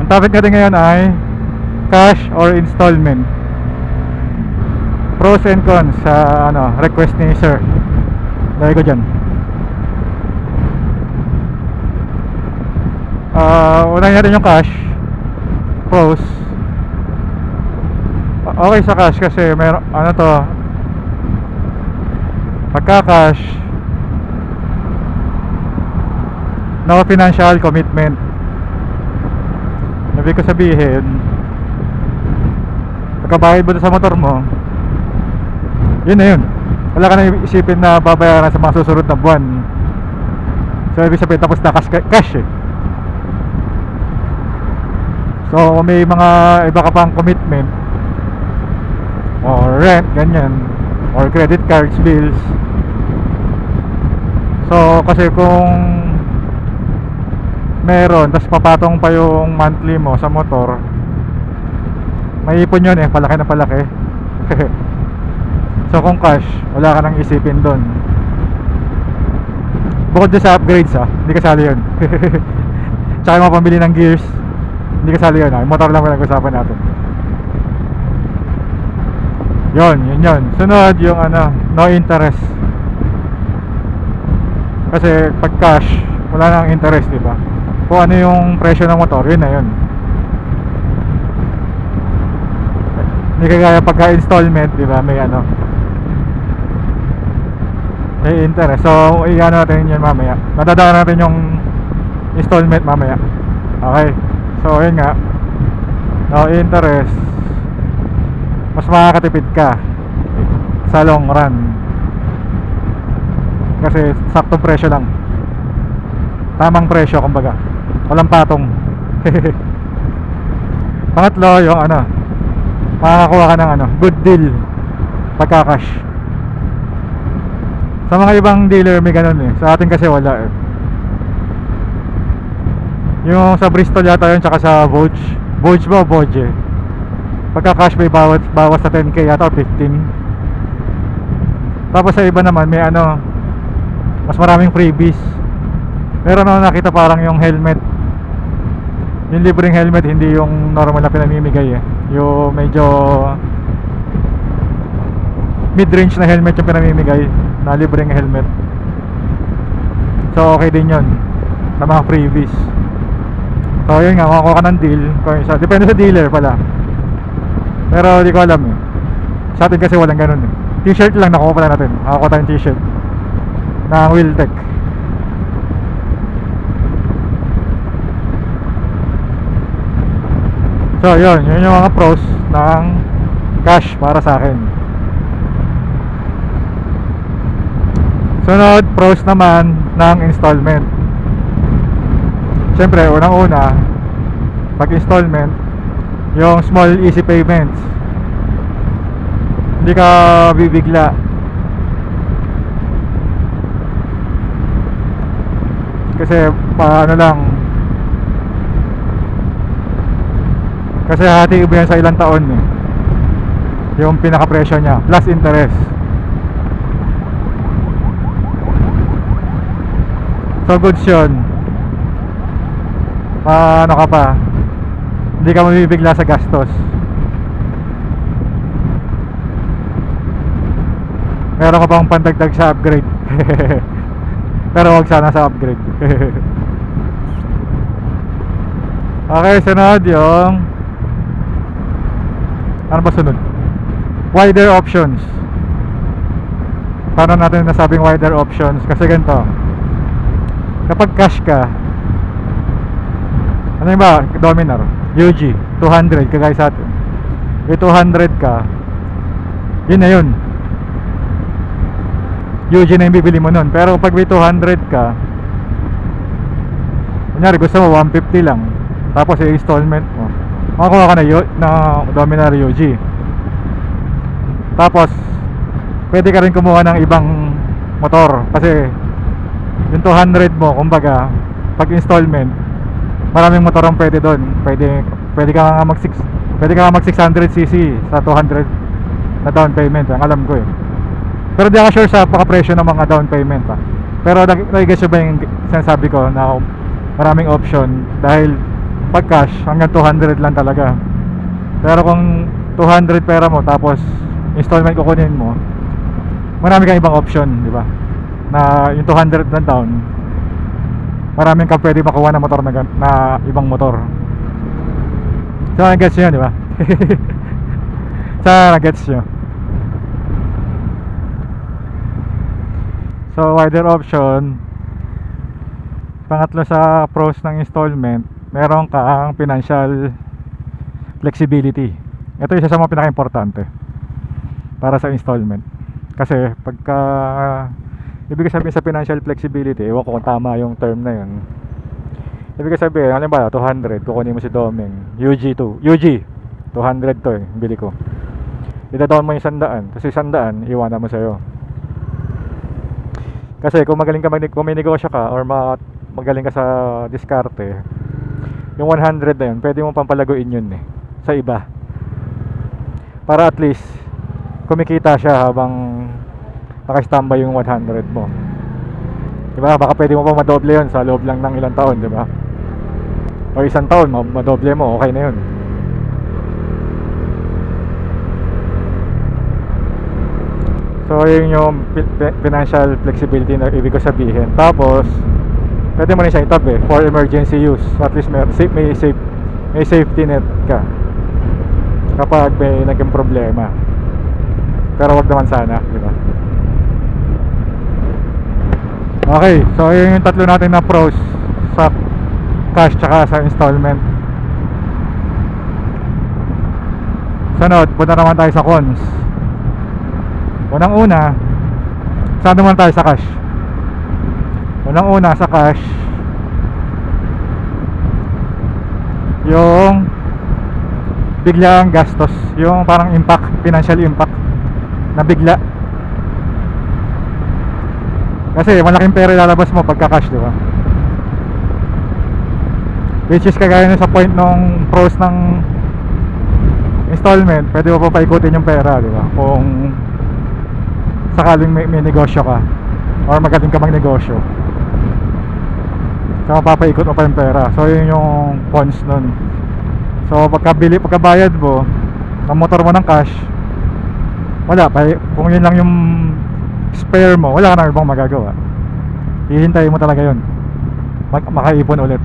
Ang topic natin ngayon ay cash or installment. Pros and cons sa request ni sir. Dahil ko dyan. Unahin natin yung cash. Pros. Okay sa cash kasi meron pagka cash, no financial commitment. Ibig ko sabihin, pagkabayad mo sa motor mo, yun na yun. Wala ka na isipin na babayaran sa mga susunod na buwan. So ibig sabihin tapos na cash eh. So may mga iba ka pang commitment or rent, ganyan, or credit cards, bills. So kasi kung meron, tapos papatong pa yung monthly mo sa motor, may ipon yun eh, palaki na palaki. So kung cash, wala ka nang isipin doon. Bukod din sa upgrades hindi kasali yun. Tsaka yung mga pambili ng gears, hindi kasali yun yung motor lang pinag-usapan natin. Yun. Sunod yung no interest. Kasi pag cash, wala nang interest, diba? Kung ano yung presyo ng motor, yun na yun. Hindi kagaya pagka installment, diba? May may interest. So natin yun mamaya. Nadadaan natin yung installment mamaya. Okay. So yun nga, no interest, mas makakatipid ka sa long run kasi saktong presyo lang, tamang presyo kumbaga, walang patong. Pangatlo yung makakakuha ka ng good deal pagka cash. Sa mga ibang dealer may ganun eh, sa atin kasi wala eh. Yung sa Bristol yata yun, tsaka sa Vogue ba o Vogue eh, pagka cash may bawas sa 10k yata o 15. Tapos sa iba naman may mas maraming freebies. Meron ako nakita parang yung helmet, yung libreng helmet, hindi yung normal na pinamimigay eh, yung medyo mid-range na helmet yung pinamimigay na libreng helmet. So okay din yun na mga freebies. So yun nga, makakuha ka ng deal depende sa dealer pala, pero di ko alam eh. Sa atin kasi walang ganun eh. T-shirt lang nakuha pala natin. Nakakuha tayong t-shirt ng Wheeltech. So yun yung mga pros ng cash para sa akin. Sunod, pros naman ng installment. Siyempre, unang-una, pag installment, yung small easy payments, hindi ka bibigla. Kasi lang, kasi hati iba yan sa ilang taon eh, yung pinaka-presyo nya plus interest. So goods yun. Ka pa, hindi ka mabibigla sa gastos. Meron ka pang pandagdag sa upgrade. Pero wag sana sa upgrade. Okay, sunod yung ba sunod? Wider options. Paano natin nasabing wider options? Kasi ganito, kapag cash ka, yung ba, Dominar, UG 200 kagaya sa atin, may 200 ka, yun na yun, UG na yung bibili mo nun. Pero pag may 200 ka, kunyari gusto mo 150 lang, tapos yung installment mo, makakuha ka na Dominar UG. Tapos pwede ka rin kumuha ng ibang motor kasi yung 200 mo, kumbaga pag installment, maraming motor ang pwede doon. Pwede ka mag 600cc sa 200 na down payment, ang alam ko eh. Pero di ako sure sa pagka-presyo ng mga down payment Pero nai-guess ba yung sinasabi ko na maraming option, dahil pag cash hanggang 200 lang talaga. Pero kung 200 pera mo tapos installment kukunin mo, marami kang ibang option, di ba? Na yung 200 na down, maraming kang pwede makuha na motor na ibang motor. So gets nyo, di ba? Sana gets nyo. So wider option. Pangatlo sa pros ng installment, meron kang financial flexibility. Ito isa sa mga pinaka-importante para sa installment. Kasi pagka ibig sabihin sa financial flexibility, ewan ko kung tama yung term na yun. Ibig sabihin, halimbawa 200, kukunin mo si Doming UG2, UG 200 to bili ko. Ida-down mo yung 100, kasi 100 iwanan mo sa'yo. Kasi kung magaling ka kung may negosyo ka or magaling ka sa diskarte, yung 100 na yun pwede mo pampalaguin yun sa iba, para at least kumikita siya habang naka-standby yung 100 mo, diba? Baka pwede mo pa madoble yun sa loob lang ng ilang taon, diba? O isang taon madoble mo, okay na yun. So yun yung financial flexibility na ibig ko sabihin. Tapos pwede mo rin siya itabi for emergency use. At least may safety net ka kapag may naging problema. Pero wag naman sana, di ba? Okay, so yun yung tatlo natin na pros sa cash tsaka sa installment. Sunod, punta naman tayo sa cons. Unang-una, saan naman tayo sa cash? Unang-una sa cash, yung biglang gastos, yung parang impact, financial impact na bigla. Kasi malaking pera ilalabas mo pagka cash, di ba? Which is kagaya na sa point nung pros ng installment, pwede mo pa paikutin yung pera, di ba? Kung sakaling may negosyo ka or magaling ka magnegosyo, so mapapaikot mo pa yung pera. So yun yung cons nun. So pagkabayad mo ng motor mo ng cash, wala pa, kung yun lang yung spare mo, wala ka na ibang magagawa. Hihintayin mo talaga yun makaipon ulit.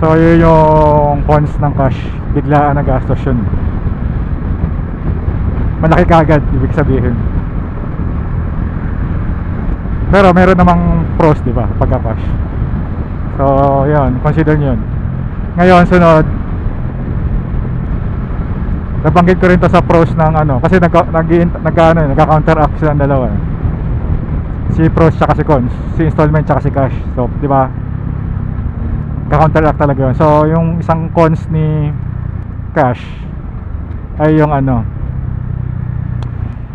So yun yung cons ng cash, biglaan na gastos yun, malaki kagad ibig sabihin. Pero meron namang pros, di ba, pagka cash. So yun, consider nyo yun. Ngayon sunod, nabanggit ko rin to sa pros ng kasi nagka-counteract silang dalawa si pros tsaka si cons, si installment tsaka si cash. So di ba, ka-counteract talaga yun. So yung isang cons ni cash ay yung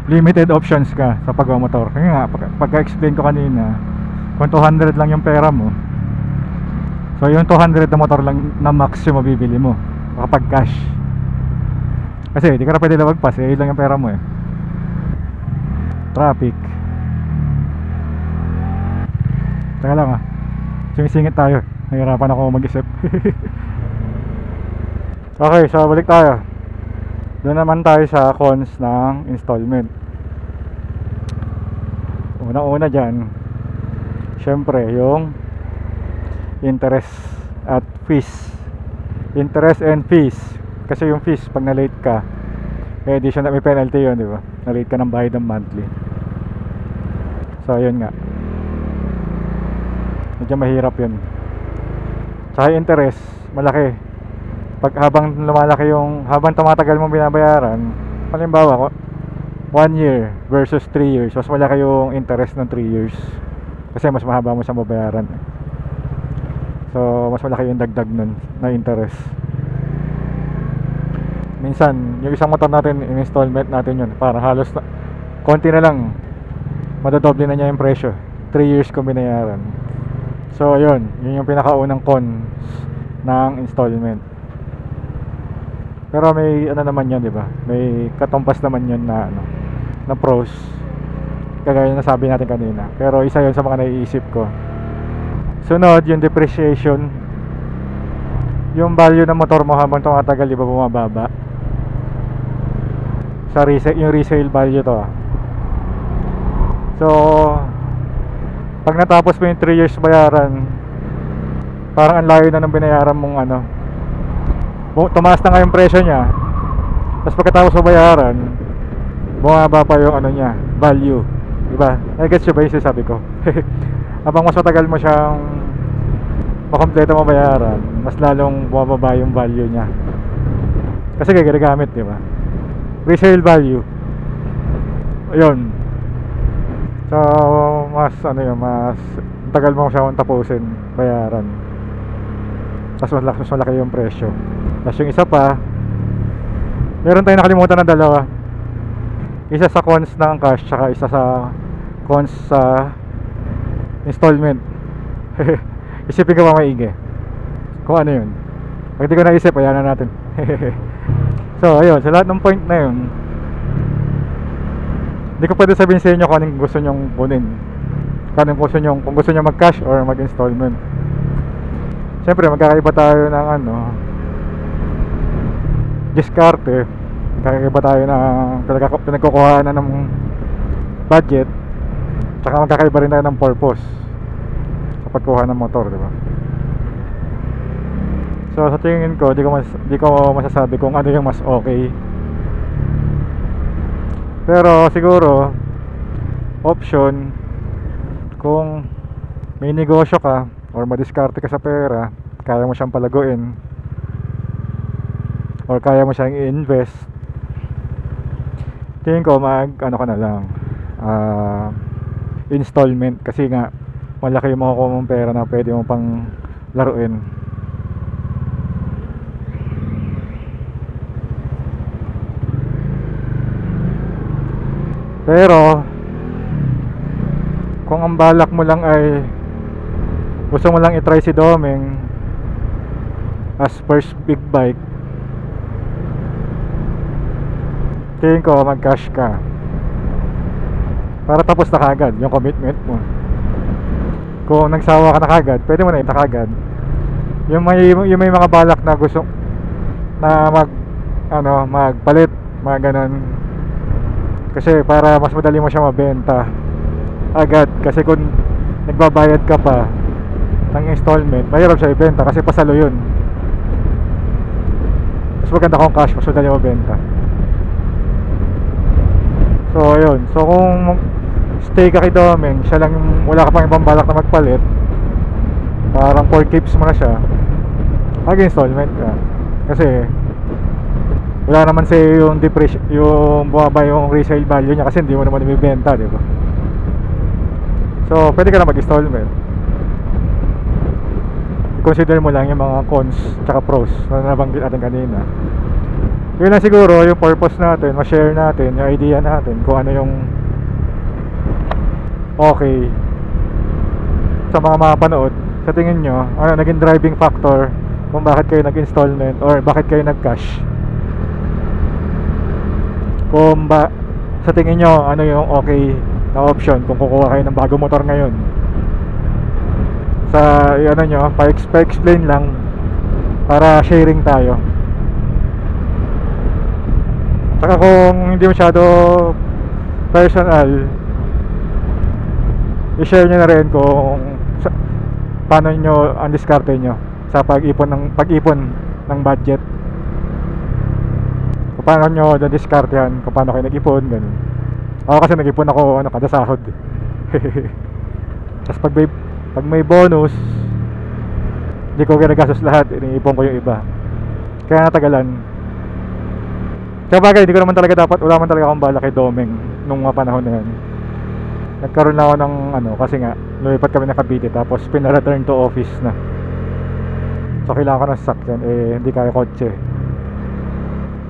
limited options ka sa pagmamotor. Kaya nga pagka-explain ko kanina, kung 200 lang yung pera mo, so yung 200 na motor lang na max yung mabibili mo kapag cash. Kasi di ka na pwede lumagpas, yun lang yung pera mo Traffic. Teka lang singit tayo, nahirapan ako mag-isip. Okay, so balik tayo. Doon naman tayo sa cons ng installment. Una-una dyan, syempre yung interest at fees. Interest and fees. Kasi yung fees, pag na-late ka, may additional, may penalty yun, di ba? Na-late ka ng bayad ng monthly. So yun nga, medyo mahirap yun. Tsaka interest, malaki. Habang lumalaki habang tumatagal mong binabayaran, halimbawa 1 year versus 3 years, mas malaki yung interest ng 3 years kasi mas mahaba mo siyang babayaran. So mas malaki yung dagdag nun na interest. Minsan yung isang motor natin, in installment natin yun, para halos konti na lang madodoble na niya yung presyo. 3 years kung binayaran. So yun yung pinakaunang cons ng installment. Pero may naman yan, di ba? May katumpas naman yan na na pros. Kagaya na sabi natin kanina. Pero isa yun sa mga naiisip ko. Sunod, yung depreciation. yung value ng motor mo habang tumatagal, di ba bumababa? Sa resale, yung resale value to. So, pag natapos mo yung 3 years bayaran, parang ang layo na ng binayaran mong ano. Tumaas na nga yung presyo niya. Tapos pagkatapos mo bayaran, bumaba pa yung ano niya, value. Diba? Gets nyo ba yung sinasabi ko? Habang mas matagal mo siyang makompleto mo bayaran, mas lalong bumababa yung value niya. Kasi ginagamit, diba? Resale value. Ayun. So, mas ano yun, mas tagal mo siyang tapusin bayaran. Tapos mas malaki yung presyo. Tapos yung isa pa, meron tayong nakalimutan na dalawa. Isa sa cons ng cash, tsaka isa sa cons sa installment. Isipin ko pa maigi kung ano yun. Pag di ko naisip, ayan na natin. So ayun, sa lahat ng point na yun, hindi ko pwede sabihin sa inyo kung anong gusto nyong kunin, kung gusto nyo mag cash or mag installment. Siyempre magkakaiba tayo ng ano, diskarte. Magkakaiba tayo ng pinagkukuhaan ng budget. Tsaka magkakaiba rin tayo ng purpose sa pagkuha ng motor, diba? So sa tingin ko, di ko masasabi kung ano yung mas okay. Pero siguro option, kung may negosyo ka or madiskarte ka sa pera, kaya mo siyang palaguin or kaya mo siyang i-invest, tingin ko ano ka na lang, installment. Kasi nga malaki yung makukuha mong pera na pwede mo pang laruin. Pero kung ang balak mo lang ay gusto mo lang i-try si Domeng as first big bike, tingin ko mag-cash ka para tapos na kagad yung commitment mo. Kung nagsawa ka na kagad, pwede mo na kagad. Yung may mga balak na gusto na magpalit, mga ganon. Kasi para mas madali mo siya mabenta agad. Kasi kung nagbabayad ka pa ng installment, mahirap siya ibenta kasi pasalo yun. Mas maganda kung cash, mas madali mabenta. So ayun, so kung stay ka kay Domeng, siya lang wala ka pang ibang balak na magpalit, parang 4 keeps mo na siya, mag-installment ka. Kasi wala naman sa yung yung bumaba yung resale value niya kasi hindi mo naman ibibenta, di ba? So pwede ka na mag-installment. Consider mo lang yung mga cons tsaka pros na nabanggit natin kanina. Yun lang siguro yung purpose natin, ma-share natin yung idea natin kung ano yung okay sa mga mapanood. Sa tingin nyo, ano naging driving factor kung bakit kayo nag-installment or bakit kayo nag-cash? Kung sa tingin nyo, ano yung okay na option kung kukuha kayo ng bagong motor ngayon? Sa ano nyo, pa-explain lang para sharing tayo. Saka kung hindi masyado personal, i-share nyo na rin kung paano nyo ang diskarte nyo sa pag-ipon ng budget. Kung paano nyo na-diskartehan, kung paano kayo nag-ipon, ganun. Ako kasi nag-ipon ako kada sahod. Tapos pag may bonus, hindi ko ginagastos lahat, iniipon ko yung iba. Kaya natagalan. Sa bagay, hindi ko naman talaga wala man talaga akong bala kay Domeng nung mga panahon na yan. Nagkaroon na ako ng kasi nga lumipat kami ng Cavite, tapos pina-return to office na. So kailangan ko ng sasakyan, hindi kaya kotse.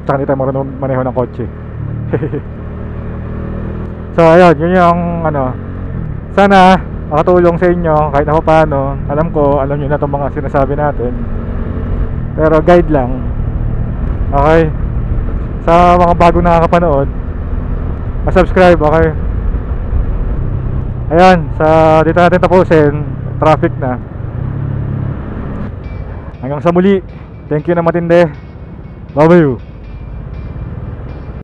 Tsaka hindi tayo marunong maneho ng kotse. So ayun, yun yung sana makatulong sa inyo kahit ako paano. Alam nyo na itong mga sinasabi natin, pero guide lang. Okay, sa mga bagong nakakapanood, subscribe, okay? Ayan, dito natin tapusin. Traffic na. Hanggang sa muli. Thank you na matindi. Love you.